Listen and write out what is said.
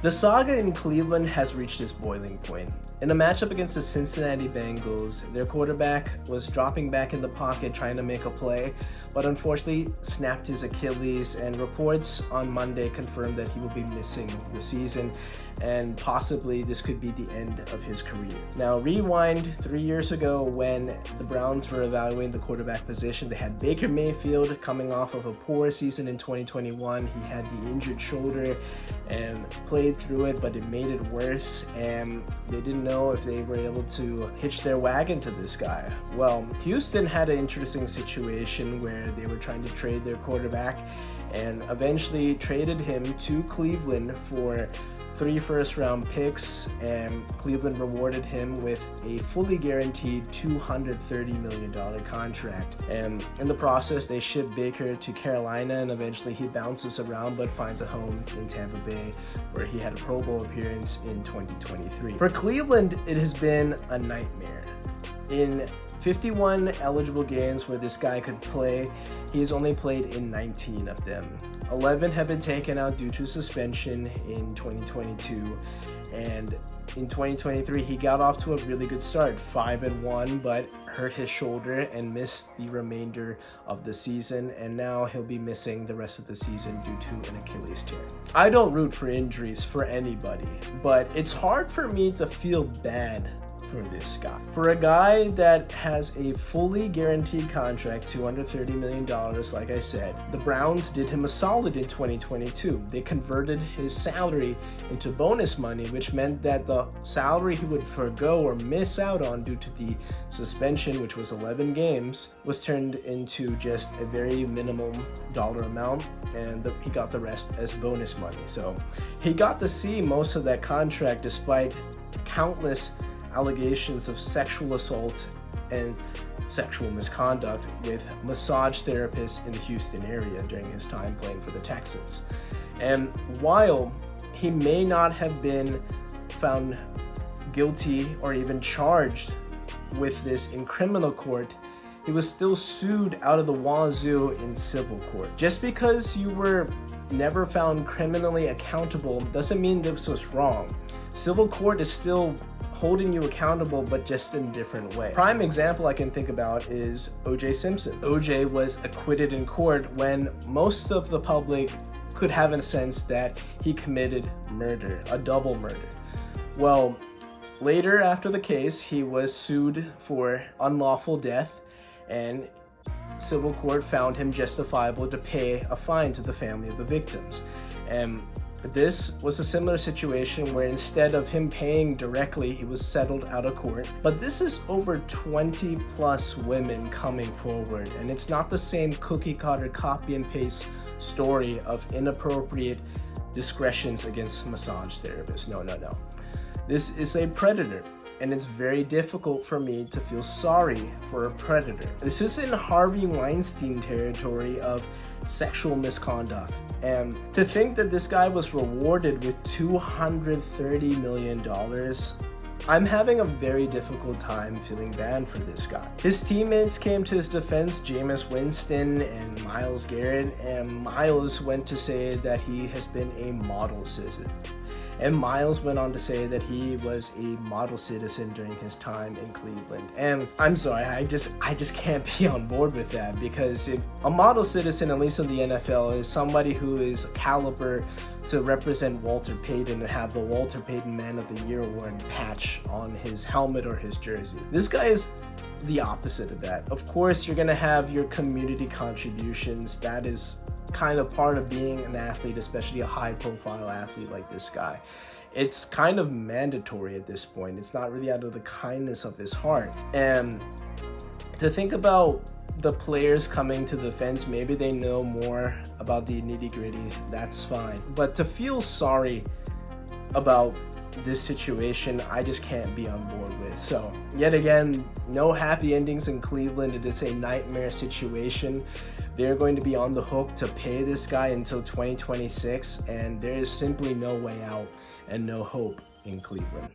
The saga in Cleveland has reached its boiling point. In a matchup against the Cincinnati Bengals, their quarterback was dropping back in the pocket trying to make a play, but unfortunately snapped his Achilles, and reports on Monday confirmed that he will be missing the season, and possibly this could be the end of his career. Now rewind 3 years ago when the Browns were evaluating the quarterback position. They had Baker Mayfield coming off of a poor season in 2021. He had the injured shoulder and played through it, but it made it worse, and they didn't know if they were able to hitch their wagon to this guy. Well, Houston had an interesting situation where they were trying to trade their quarterback and eventually traded him to Cleveland for 3 first-round picks, and Cleveland rewarded him with a fully guaranteed $230 million contract. And in the process, they shipped Baker to Carolina, and eventually he bounces around but finds a home in Tampa Bay, where he had a Pro Bowl appearance in 2023. For Cleveland, it has been a nightmare. In 51 eligible games where this guy could play, he has only played in 19 of them. 11 have been taken out due to suspension in 2022, and in 2023 he got off to a really good start, 5-1, but hurt his shoulder and missed the remainder of the season, and now he'll be missing the rest of the season due to an Achilles tear. I don't root for injuries for anybody, but it's hard for me to feel bad for this guy. For a guy that has a fully guaranteed contract, $230 million, like I said, the Browns did him a solid in 2022. They converted his salary into bonus money, which meant that the salary he would forgo or miss out on due to the suspension, which was 11 games, was turned into just a very minimum dollar amount, and he got the rest as bonus money. So he got to see most of that contract despite countless allegations of sexual assault and sexual misconduct with massage therapists in the Houston area during his time playing for the Texans. And while he may not have been found guilty or even charged with this in criminal court, he was still sued out of the wazoo in civil court. Just because you were never found criminally accountable doesn't mean this was wrong. Civil court is still holding you accountable, but just in a different way. Prime example I can think about is O.J. Simpson. O.J. was acquitted in court when most of the public could have a sense that he committed murder, a double murder. Well, later after the case, he was sued for unlawful death, and civil court found him justifiable to pay a fine to the family of the victims. And this was a similar situation where instead of him paying directly, he was settled out of court. But this is over 20 plus women coming forward, and it's not the same cookie cutter copy and paste story of inappropriate discretions against massage therapists. No. This is a predator, and it's very difficult for me to feel sorry for a predator. This is in Harvey Weinstein territory of sexual misconduct, and to think that this guy was rewarded with $230 million, I'm having a very difficult time feeling bad for this guy. His teammates came to his defense, Jameis Winston and Myles Garrett, and Myles went to say that he has been a model citizen. And Myles went on to say that he was a model citizen during his time in Cleveland. And I'm sorry, I just can't be on board with that, because if a model citizen, at least in the NFL, is somebody who is caliber to represent Walter Payton and have the Walter Payton Man of the Year award patch on his helmet or his jersey. This guy is the opposite of that. Of course, you're gonna have your community contributions. That is kind of part of being an athlete, especially a high-profile athlete like this guy. It's kind of mandatory at this point. It's not really out of the kindness of his heart. And to think about the players coming to the defense, maybe they know more about the nitty-gritty, that's fine. But to feel sorry about this situation, I just can't be on board with. So yet again, no happy endings in Cleveland. It is a nightmare situation. They're going to be on the hook to pay this guy until 2026, and there is simply no way out and no hope in Cleveland.